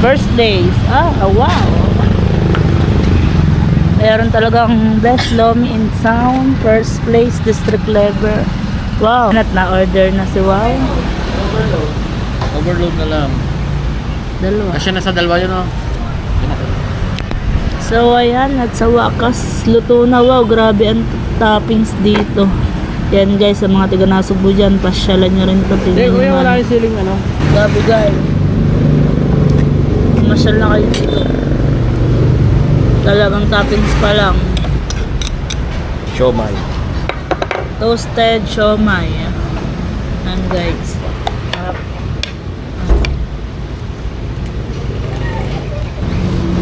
birthdays. Wow. Meron talagang best lomi in town. First place, district level. Wow. Na-order na si Wow. Overload. Overload na lang. Dalawa. Kasi nasa dalawa yun, oh. So ayan, at sa wakas luto na. Wow, grabe ang toppings dito. Yan guys, sa mga tiga Nasugbu dyan, pasyalan nyo rin ito. Hindi, kuya, wala yung siling ano. Grabe guys, masyal na kayo dito. Talagang toppings pa lang. Siomai. Toasted siomai. Yan guys.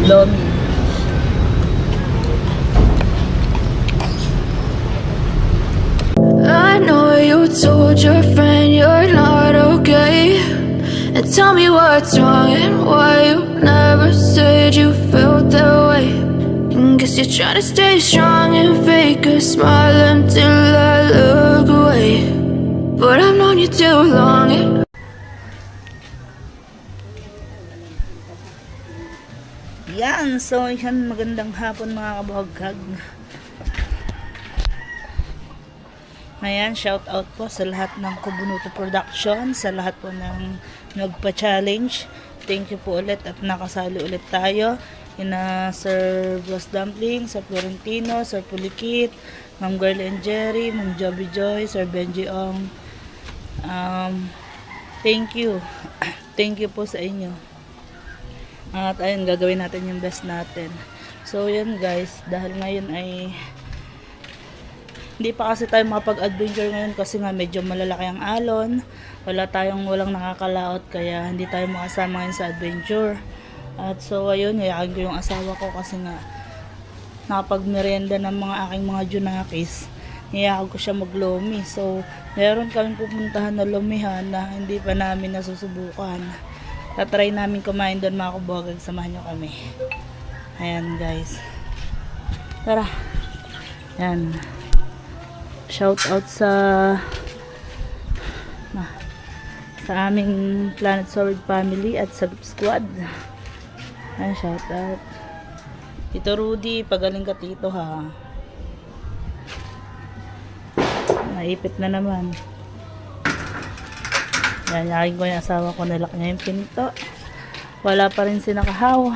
Lomi. I know you told your friend you're not okay, and tell me what's wrong and why you never said you felt that way. And guess you're trying to stay strong and fake a smile until I look away, but I've known you too long. Yan, so yan, magandang hapon mga kabuhagkag. Ayan, shout out po sa lahat ng Kubunuto Production, sa lahat po ng nagpa-challenge. Thank you po ulit at nakasali ulit tayo. Ina Sir Boss Dumpling, Sir Florentino, Sir Pulikit, Ma'am Girl and Jerry, Ma'am Joby Joy, Sir Benji Ong. Thank you. Thank you po sa inyo. At ayun, gagawin natin yung best natin. So yan guys, dahil ngayon ay hindi pa kasi tayo makapag-adventure ngayon kasi nga medyo malalaki ang alon. Walang nakakalaot kaya hindi tayo makasama ngayon sa adventure. At so ayun, hayakin ko yung asawa ko kasi nga nakapag-merienda ng mga aking mga junakis. Hayakin ko siya maglomi. So meron kaming pupuntahan na lumihan na hindi pa namin nasusubukan. Tatry namin kumain doon mga kabogag. Samahan nyo kami. Ayan guys. Tara. Ayan. Shout out sa aming Planet Sword family at sa squad. Ayan, shout out. Tito Rudy, pagaling ka tito ha. Naipit na naman. Yayakin ko yung asawa ko, nilak niya yung pinto. Wala pa rin si Nakahaw.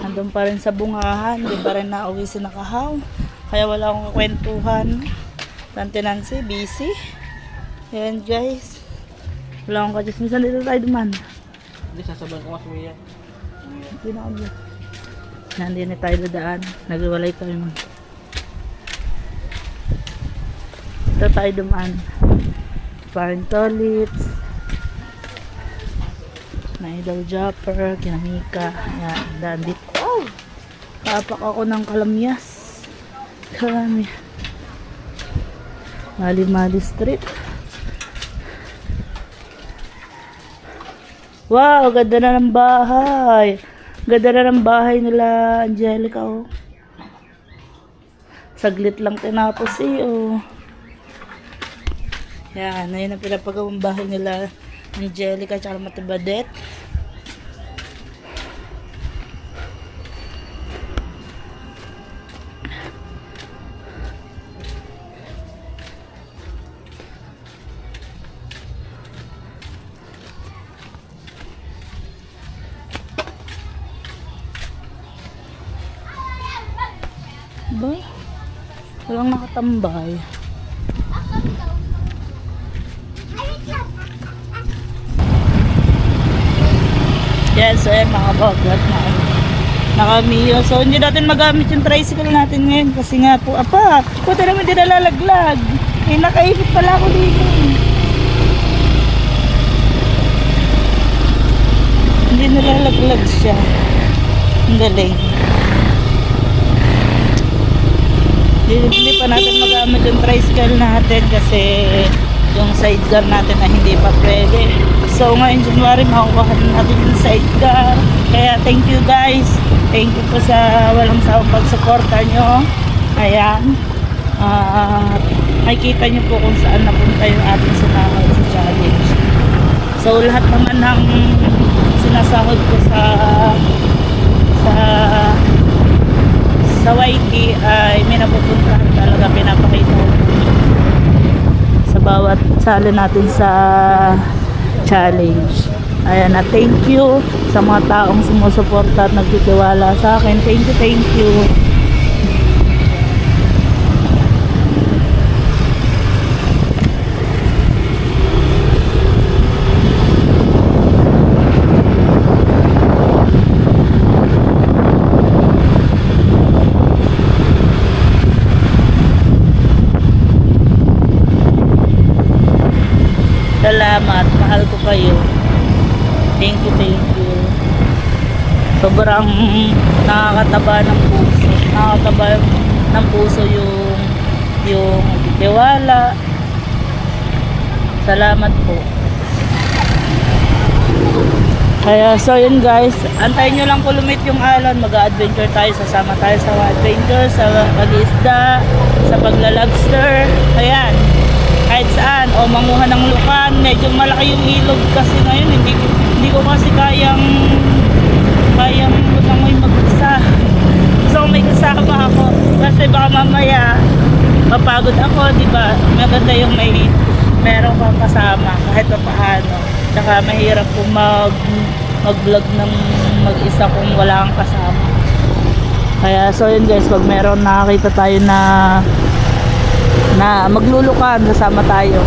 Nandun pa rin sa bungahan. Di pa rin nauwi si Nakahaw. Kaya wala akong kwentuhan. Tante Nancy, busy. Ayan guys. Wala akong kachismisan. Dito tayo duman. Hindi, sasabahan ko mas Mia. Hindi na kami. Nandito na tayo dadaan. Nagwalay tayo man. Dito tayo dumaan. Parang toilets. Na idol jumper. Kinamika. Ayan. Daan dito. Oh! Tapak ako ng kalamyas. Kalamyas. Mali-mali street. Wow, ganda na ng bahay. Ganda na ng bahay nila Angelica, oh. Saglit lang tinapos oh. Yan, ayun ang pinapagawang bahay nila Angelica at Matibadet. Ba? Walang nakatambay. Yes, so yan mga bagat na nakamiyo. So hindi natin magamit yung tricycle natin ngayon kasi nga po, puta naman din nalalaglag. Eh, nakaipit pala ako dito. Hindi nalalaglag siya. Ang galing. Hindi pa natin magamit yung tricycle natin kasi yung sidecar natin na hindi pa pwede. So ngayon January makukuha natin yung sidecar. Kaya thank you guys. Thank you po sa walang sawang pagsuporta nyo. Ayan. Makikita nyo po kung saan napunta yung ating sinamaw sa challenge. So lahat naman ng sinasahod ko sa YT ay may napupuntahan talaga, pinapakita ko sa bawat sali natin sa challenge. Ayan na, thank you sa mga taong sumusuporta at nagtitiwala sa akin. Thank you. Salamat, mahal ko kayo. Thank you. Sobrang nakakataba ng puso. Nakakataba ng puso yung tiwala. Salamat po. Kaya so yun guys, antayin nyo lang po lumit yung alon. Mag-adventure tayo, sasama tayo sa adventure, sa pag-isda, sa paglalobster. Ayan, kahit saan, o manguha ng lukan. Medyo malaki yung ilog kasi ngayon, hindi ko kasi kayang lumangoy mag-isa. So may kasama ako kasi baka mamaya mapagod ako, di ba? Maganda yung meron kang kasama kahit pa paano. Tsaka mahirap kung mag-vlog ng mag-isa kung wala kang kasama. Kaya so yun guys, pag meron nakakita tayo na maglulukan, kasama tayo.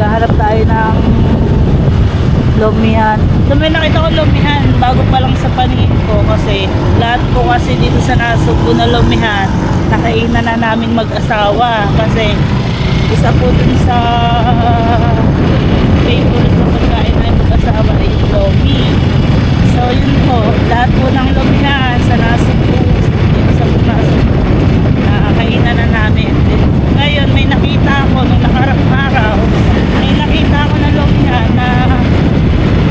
Gaharap tayo ng lumihan. So may nakita ko lumihan bago pa lang sa paningin ko kasi lahat po kasi dito sa Nasugbu na lumihan nakainan na namin mag-asawa kasi isa po dun sa favorite na pagkain na mag-asawa ay yung lomi. So yun po, lahat po ng lumihan sa Nasugbu, dito sa Nasugbu, nakakainan na namin. Ngayon may nakita ako nung nakarang araw, may nakita ako na lumihan na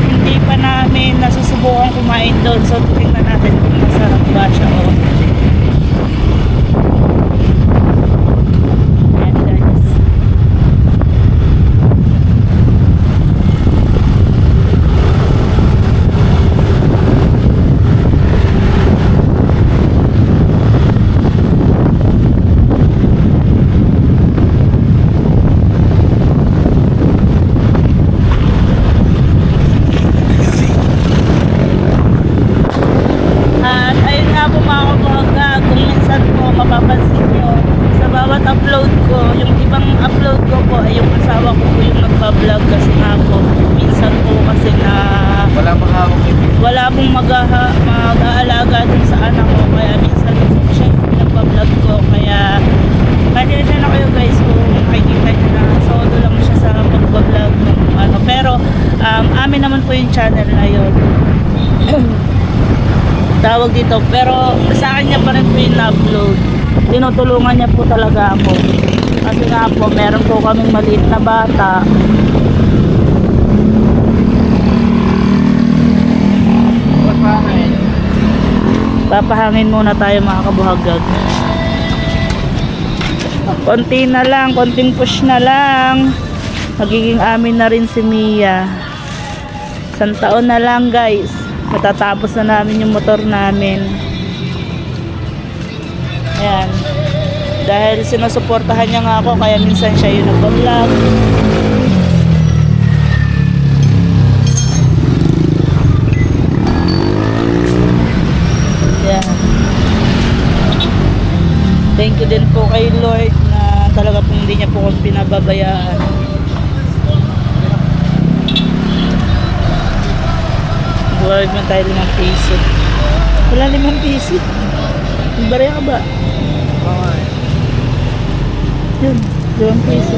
hindi pa namin nasusubukan kumain doon. So tingnan natin kung masarap ba siya o. Ayan guys. At ayun nga po mga kabuhaga, kung minsan po mapapansin nyo sa bawat upload ko, yung ibang upload ko po ay yung asawa ko po yung nagpa-vlog kasi nga po minsan po kasi na Wala mahawak yung wala pong mag-aalaga dun sa anak ko, kaya minsan siya yung nagpa-vlog ko, kaya pasensya na kayo guys kung makikita nyo na solo lang siya sa pag-vlog ng ano, pero amin naman po yung channel na yun. Tawag dito, pero sa akin niya pa rin po yung upload. Tinutulungan niya po talaga ako kasi nga po meron po kaming maliit na bata. Papahangin muna tayo mga kabuhagag. Konti na lang, konting push na lang, magiging amin na rin si Mia. 1 taon na lang guys, matatapos na namin yung motor namin. Ayan, dahil sinusuportahan niya nga ako, kaya minsan siya yung nagpa-vlog. Ayan, thank you din po kay Lord na talaga pong hindi niya po kong pinababayaan. Buwag man tayo 5 piso. Wala 5 piso. Barya ka ba? Yun, 2 piso.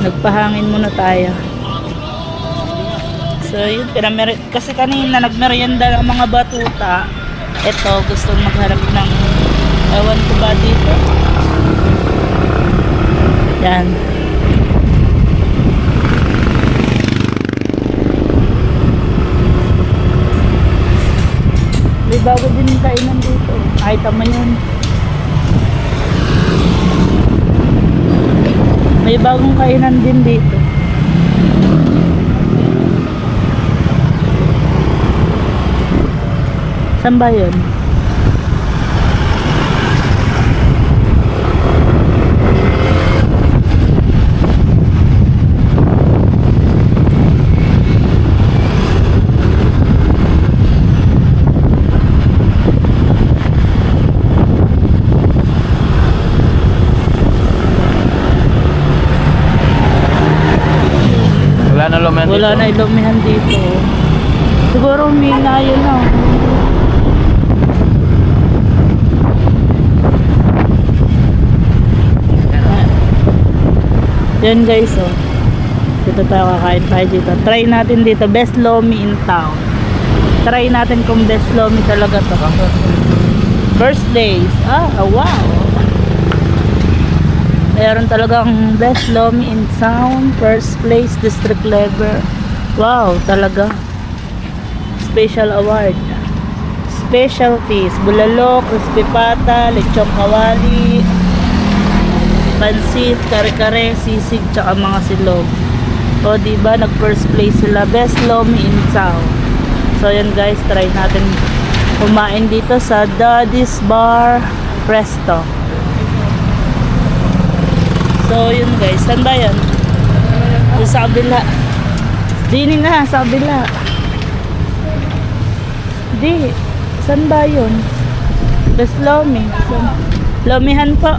Nagpahangin muna tayo. So yun, kasi kanina nagmerienda ang mga batuta. Ito, gusto magharap ng ewan ko ba dito. Yan. May bago din yung kainan dito. Ay, tama yun. May bagong kainan din dito. Saan ba yun? Wala na lumen dito. Wala na ilumihan dito. Siguro humina yun na. Yan guys, oh. Dito tayo kakain tayo dito. Try natin dito. Best lomi in town. Try natin kung best lomi talaga to. First days. Ah, wow. Mayroon talagang best lomi in town. First place, district level. Wow, talaga. Special award. Specialties. Bulalok, crispy pata, lechong kawali, pansit, kare-kare, sisig, tsaka mga silog. O diba, nag first place sila. Best lomi in town. So yan guys, try natin kumain dito sa Daddy's Bar Resto. So yun guys, saan ba yan? Doon sa kabila. Dini na, sa kabila. Di, saan ba yun? Best lomi. Lomihan po.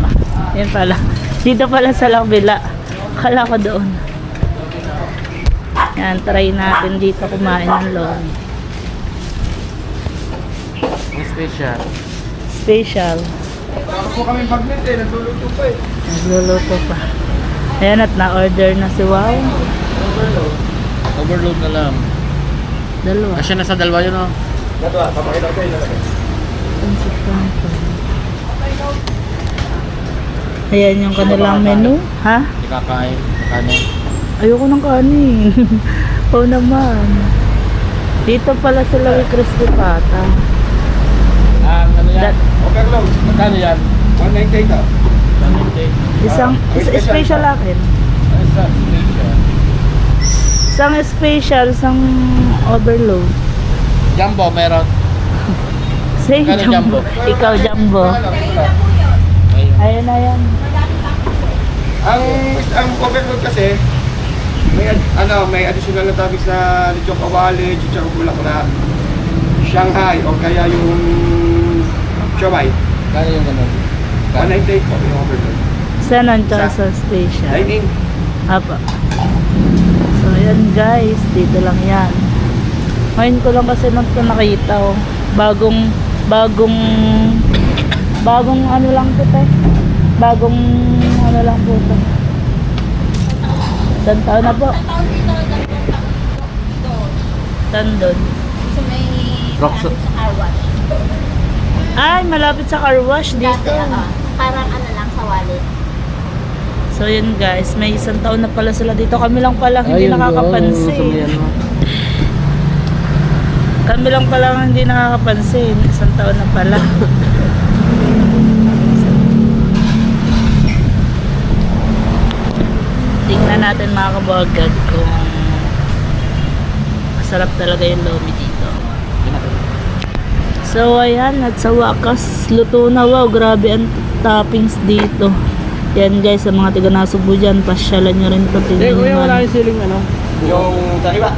Yan pala. Dito pala sa kabila. Akala ko doon. Yan, try natin dito kumain ng lomi. Ang special. Special. Ako po kami magnet eh, nagluluto pa eh. Nagluluto pa. Ayan at na-order na si Wow. Overload. Overload na lang. Dalawa. Kasi nasa dalawa yun oh. Dalawa, papakita ko yun. Pancit canton. Ayan yung kanilang menu. Ha? Hindi kakain. Kanin. Ayoko ng kanin. Oo naman. Dito pala sila kay crispy pata. Ano yan? That- Overload. Magkano yan? 198 ah. Isang special akin. Ano sa special? Isang special, isang overload. Jumbo meron. Say Kano jumbo. jumbo? Ikaw jumbo. Ayun. Ayan na yan. Ang overload kasi may additional na topic sa lechong kawali, chicharo bulaklak, Shanghai o kaya yung siomai. Kano yung ganun? 198 po yung overload. Saan ang sa special? Dining. Apa. So, yan guys. Dito lang yan. Ngayon ko lang kasi nakita oh. Bagong ano lang po tayo. Bagong ano lang po ito. Isang taon na po. Saan doon? Sa may Roxo. sa car wash. Ay, malapit sa car wash dito. Parang ano lang sa wallet. So yun guys, may isang taon na pala sila dito. Kami lang pala hindi nakakapansin. Kami lang pala hindi nakakapansin. Isang taon na pala. Tingnan natin mga kabagad kung masarap talaga yung lomi dito. So ayan, at sa wakas luto na. Wow, grabe ang toppings dito. Yan guys, sa mga tiga Nasubo dyan, pasyalan nyo rin ito. Tingnan. yung siling ano? Yung kariwa.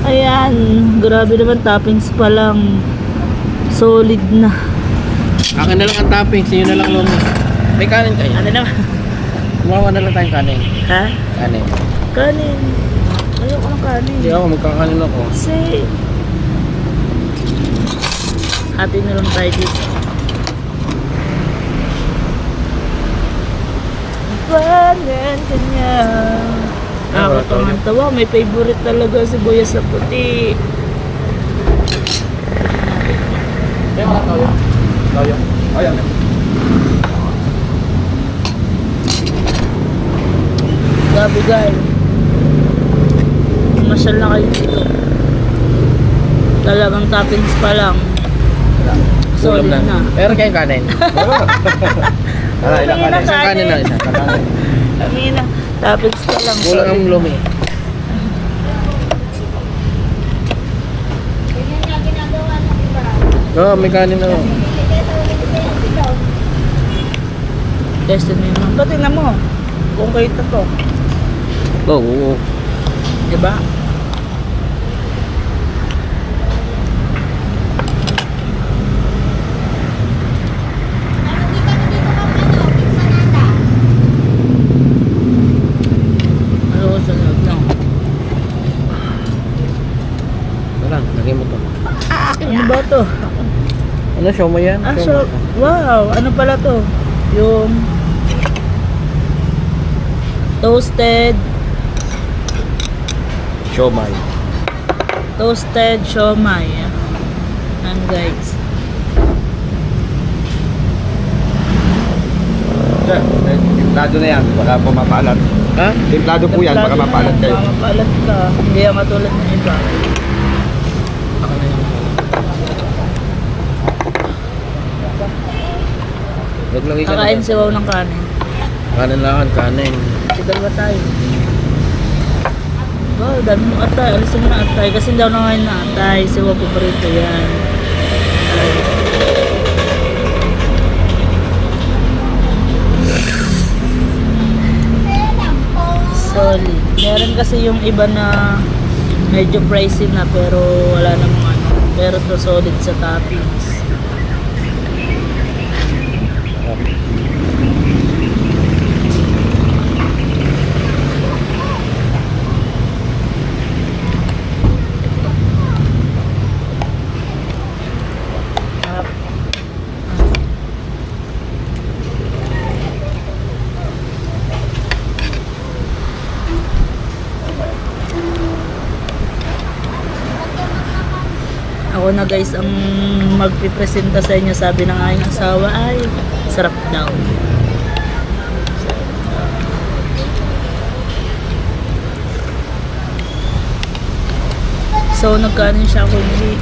Ayan, grabe naman, toppings pa lang. Solid na. Akin na lang ang toppings, yun na lang long. May kanin kayo. Ano naman? Kumawa na lang tayong kanin. Ha? Kanin. Kanin. Ayoko ng kanin. Hindi ako, magkakanin ako. Kasi hati na lang tayo dito. Panen kanya. Nakakapangantawa. May favorite talaga si Boya sa puti. Kaya wala tayo. Tayo. Ayan. Grabe guys. Masyal na kayo dito. Talagang toppings pa lang. Solid Ulam na. Meron kayong kanin. Ilang Tingin na kanin? Isang kanin lang, isang kanin. Kami kanina. Toppings pa lang. Kulang ang lumi. Ganyan nga ginagawa ng iba. Oo, may kanin na. Hindi kaya sa ulit kasi sigaw. Testin mo yun. Ba't tingnan mo? Kung kayo to. Oo. Diba? Nakikita ko dito kang ano, pizza nata. Ano ko sa loob no? Tara, lagyan mo to. Ano ba to? Ano, show mo yan? Ah, Show so, mo. wow. Ano pala to? Yung toasted Siomay. siomai. Yan guys. Sir, timplado na yan, baka pumapalat. Ha? Timplado po yan, baka mapalat kayo. Baka mapalat ka. Hindi yan katulad ng iba. Ako na yung naglagay ka Kakain na. siwaw ng kanin. Kanin lang, kanin. Sigal ba tayo? Wow, dami mo atay. Alisin mo na atay. Kasi hindi ako nangayon na atay. Siwaw paborito yan. Solid. Meron kasi yung iba na medyo pricey na pero wala namang ano. Pero to solid sa toppings. Ako na guys ang magpipresenta sa inyo. Sabi ng aking asawa ay sarap daw. So nagkanin siya ako hindi.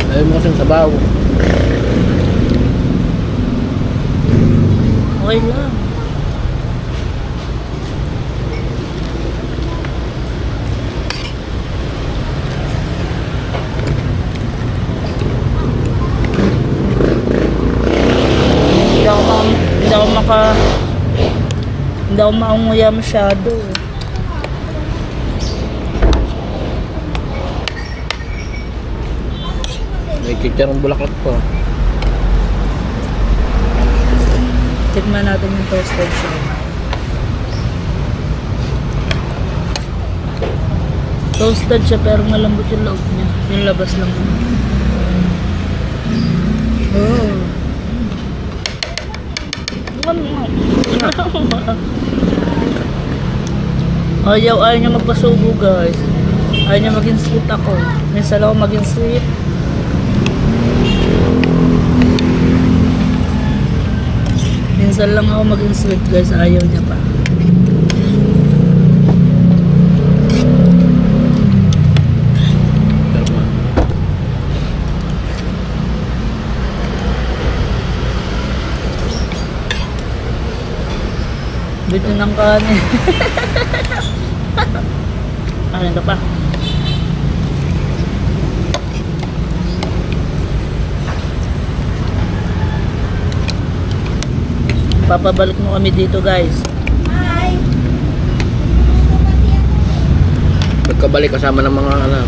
Ayaw mo kasing sabaw. Okay lang. Hindi ako maunguya masyado. May chicharong bulaklak pa. Tikman natin yung toasted siya. Toasted siya pero malambot yung loob niya. Yung labas lang. Oh. Ayaw niya magpasubo guys. Ayaw niya maging sweet ako. Minsan ako maging sweet. Minsan lang ako maging sweet guys. Ayaw niya pa. Sarap na. Bito ng kanin. Kanin ka pa. Papabalik mo kami dito guys. Pagkabalik kasama ng mga anak.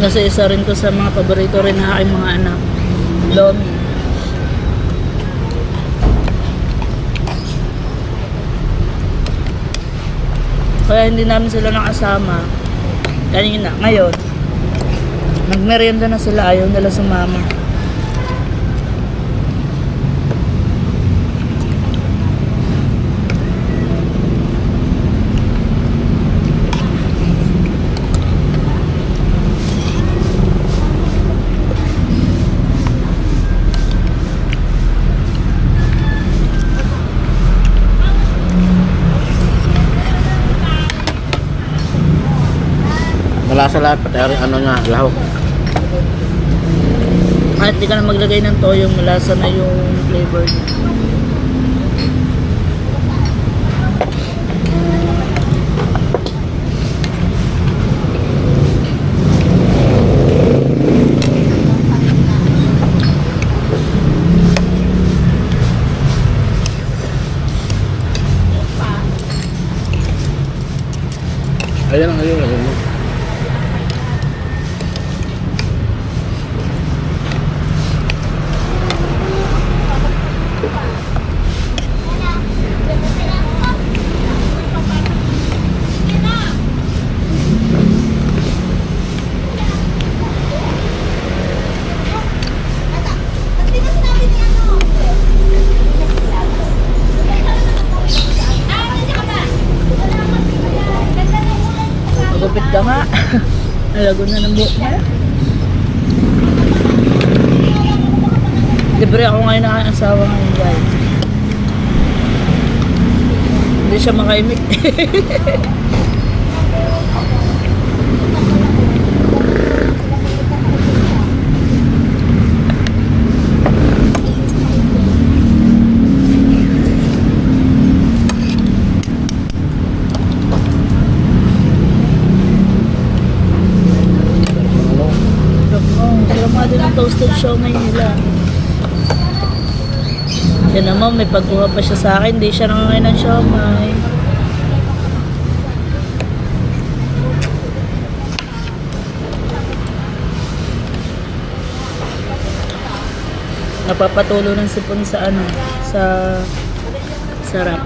Kasi isa rin to sa mga paborito rin na aking mga anak. Lomi. Kaya hindi namin sila nakasama. Kanina, ngayon, nagmerienda na sila, ayaw nila sumama. sa lahat, pati ano nga, lahok. At di ka na maglagay ng toyo, malasa na yung flavor niya. Ayan ang ayun, lagay mo. Magupit ka nga. Nalago na ng buhok mo. Libre ako ngayon ng asawa ngayon, guys. Hindi siya makaimik. Sarap nga din ang toasted siomai nila. Yan naman, may pagkuha pa siya sa akin. Hindi siya nangangain ng siomai. Napapatulo ng sipon sa ano, sa sarap.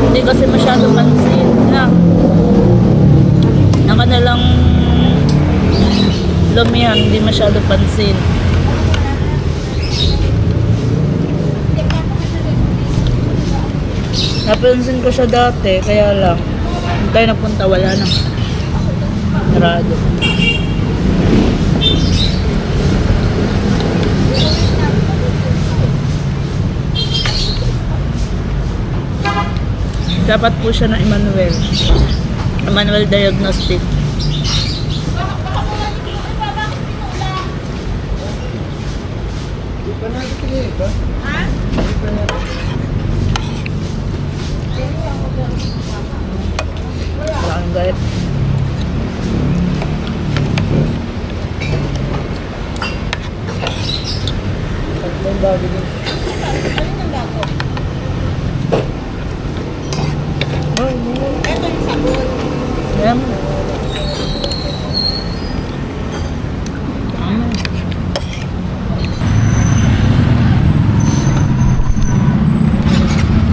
Hindi kasi masyado pansin na ang kanilang lumihan, hindi masyado pansin. Napansin ko siya dati, kaya lang hindi tayo napunta, wala na sarado. Dapat po siya ng Emmanuel Diagnostic. Wala kang gayet. Tatlong bago din. Ito yung sabon. Ayan.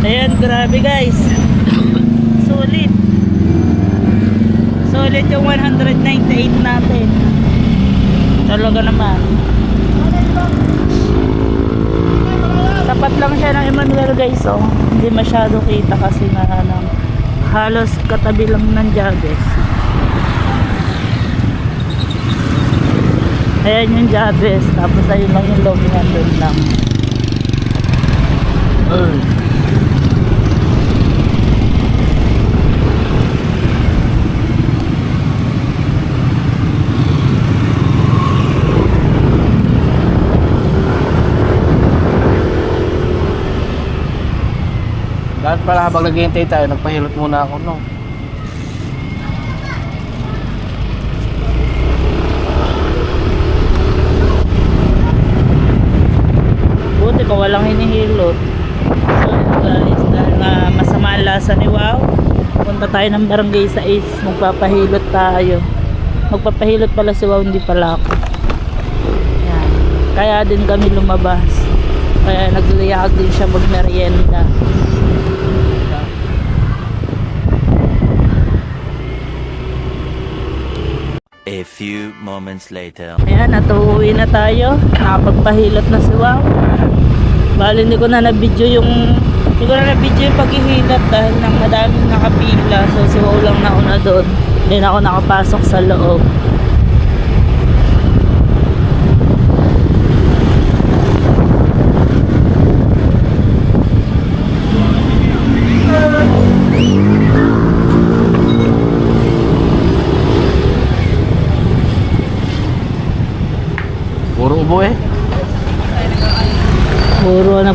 Ayan, grabe guys. Sulit. Sulit yung 198 natin. Talaga naman. Tapat lang siya ng Emmanuel guys, oh. Hindi masyado kita kasi na halos katabi lang ng Jabez. Ayan yung Jabez, tapos ayun lang yung logingan doon lang. Dahil pala habang naghihintay tayo, nagpahilot muna ako, no? Buti ko walang hinihilot. So guys, dahil masama ang lasa ni Wow, punta tayo ng barangay 6, magpapahilot tayo. Magpapahilot pala si Wow, hindi pala ako. Yan. Kaya din kami lumabas. Kaya nagliyag din siya magmerienda. A few moments later. Ayan, natuuwi na tayo. Nakapagpahilot na si Wow. Bali, hindi ko na na-video yung paghihilot dahil nang madaming nakapila. So, si Wow lang nauna doon. Hindi na ako nakapasok sa loob.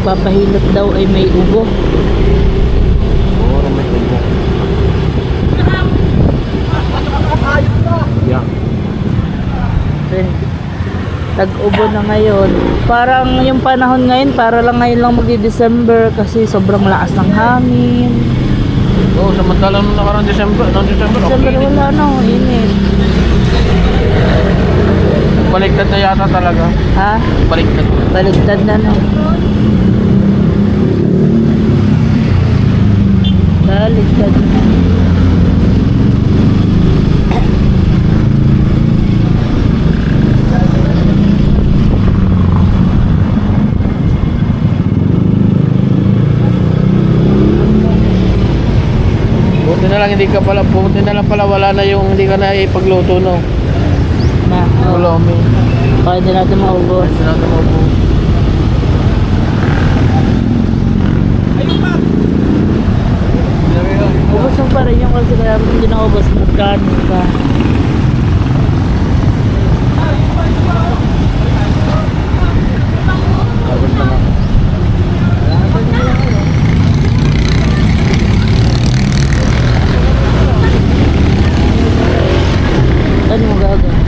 nagpapahilot daw ay may ubo. Puro may tubo. Yeah. Tag-ubo na ngayon. Parang yung panahon ngayon, para lang ngayon lang magdi-December kasi sobrang lakas ng hangin. Oo, samantalang nung nakarang December, December okay. wala na, init. Baliktad na yata talaga. Ha? Baliktad. Baligtad na no. Baligtad na. Buti na lang pala wala na yung hindi ka na ipagluto, no? Na. Ulomi. Kaya din natin maubos. Hindi natin maupo. Ubos mo pa rin yung kasi kaya hindi na ubos. Magkanin ka. Tapos na nga. Ano mo gagas?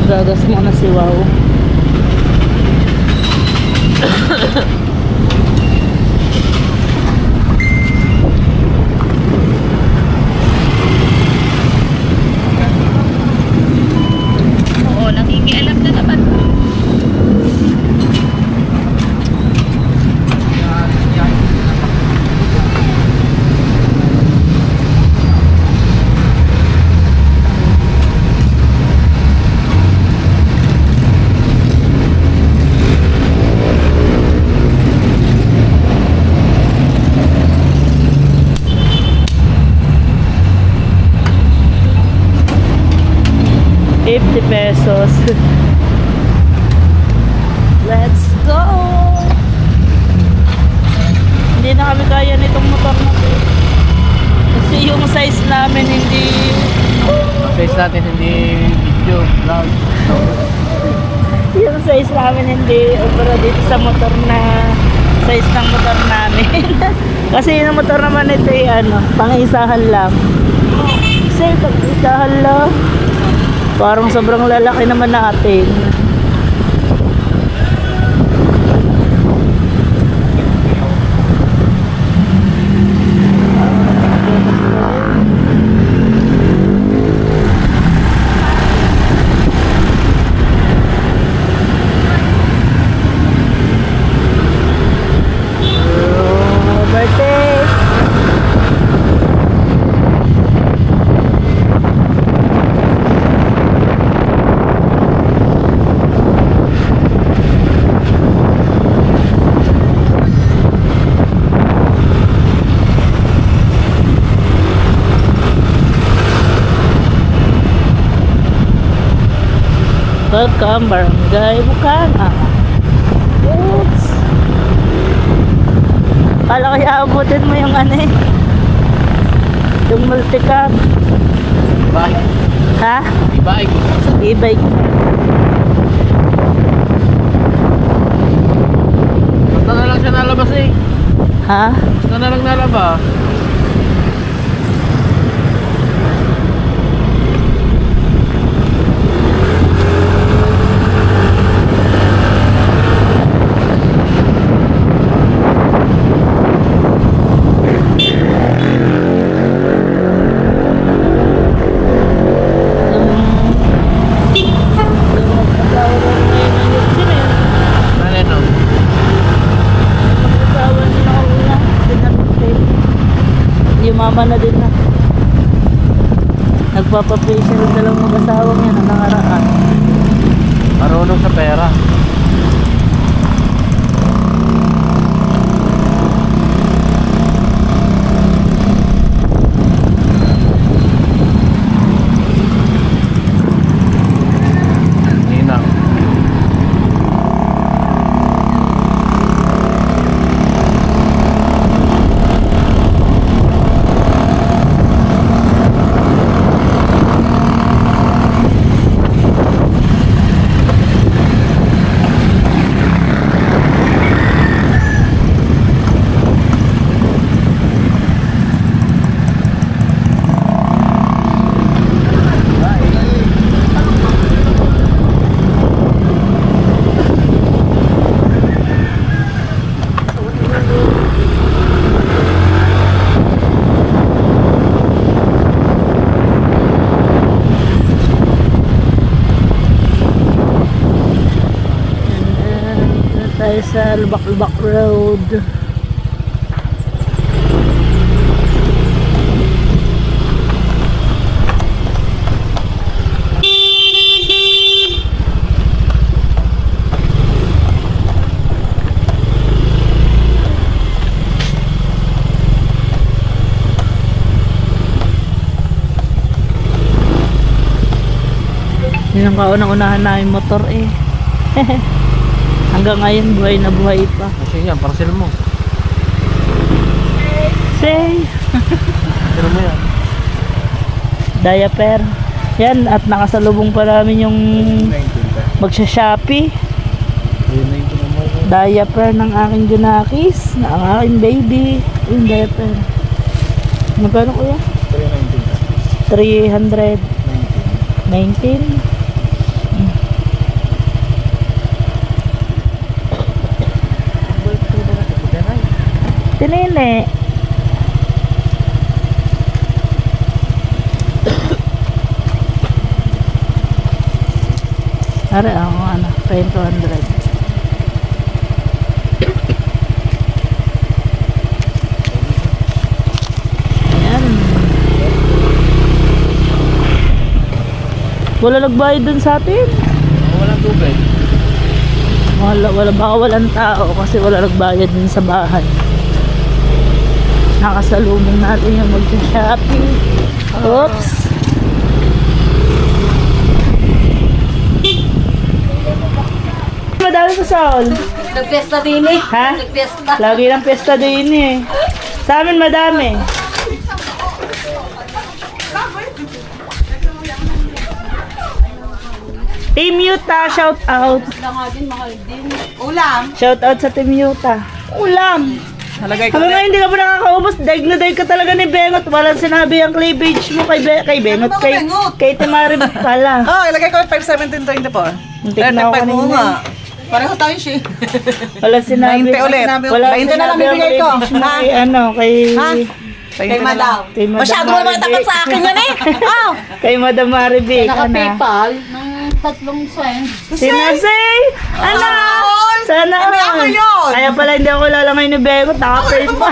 Gagas mo na si Wow. Oo, nakikialam na naman. ₱50. Let's go! Hindi na kami kaya nitong motor na to. Kasi yung size namin hindi... Size natin hindi video, vlog. Yung size namin hindi opera dito sa motor na size ng motor namin. Kasi yung motor naman ito ay pang-isahan lang. Kasi pang-isahan lang. Parang sobrang lalaki naman natin. Birthday! Welcome, Barangay Bukana. Oops. Kala ko iabutin mo yung yung multicam. Bike. Ha? E-bike. E-bike. Basta na lang siya nalabas eh. Ha? Basta na lang nalabas. Mama na din na. Nagpapa-facial dalawang mag-asawang yan ang nangaraan. Marunong sa pera. Ninang. sa Lubak-Lubak Road. Yun ang kaunang-unahan namin motor eh. Hanggang ngayon buhay na buhay pa. Kasi yan, parcel mo. Say, Parcel mo yan. diaper. Yan, at nakasalubong pa namin yung magsha-Shopee. Diaper ng aking Junakis, ng aking baby. Yung diaper. Magkano kuya? 319. Tinene. Are ako ano, 200. Ayan. Wala nagbayad dun sa atin. Walang tubig. Wala baka walang tao kasi wala nagbayad din sa bahay. Nakasalubong natin yung mag-shopping. Oops. Madami sa Saul. Nagpesta din eh. Ha? Nagpesta. Lagi ng pesta din eh. Sa amin madami. Team Yuta, shout out. Ulam. Shout out sa Team Yuta. Ulam. Nalagay Hanggang ngayon hindi ka pa nakakaubos. Daig na daig ka talaga ni Bengot. Walang sinabi ang cleavage mo kay Bengot. Kay Timarib pala. Oh, ilagay ko yung 51724. Muntik na ako kanina. Pareho tayo siya. Walang sinabi. 90 ulit. Walang 90 na lang sinabi ang bibigay ko. cleavage mo Ha? kay ano, kay... Kay Madam. Kay Madam Masyado naman Maribik. tapat sa akin yan eh. Oh. Kay Madam Maribik. Ano? Naka-PayPal ng 3 cents. Sinasay! Ano? Sana Hindi ako yun. Kaya pala hindi ako lalangay ni Bengot. Naka-pay pa.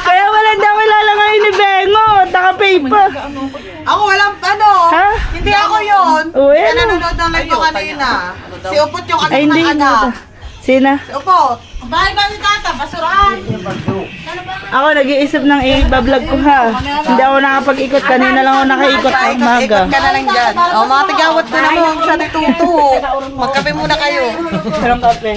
Kaya wala hindi ako lalangay ni Bengot. Naka-pay pa. Ako walang ano. Ha? Hindi ako yun. Uy, Kaya ano? nanonood ng live ko kanina. Si Upot yung Ay, anak hindi. ng anak. Sina? Si Upot. Bahay ba si Tata? Basurahan. Ako nag-iisip ng i-vlog ko ha. Hindi ako nakapag-ikot. Kanina lang ako nakaikot ng umaga. Ikot ka na lang dyan. O mga tigawat ko na mo sa dituto. Magkape muna kayo. Sarang kape.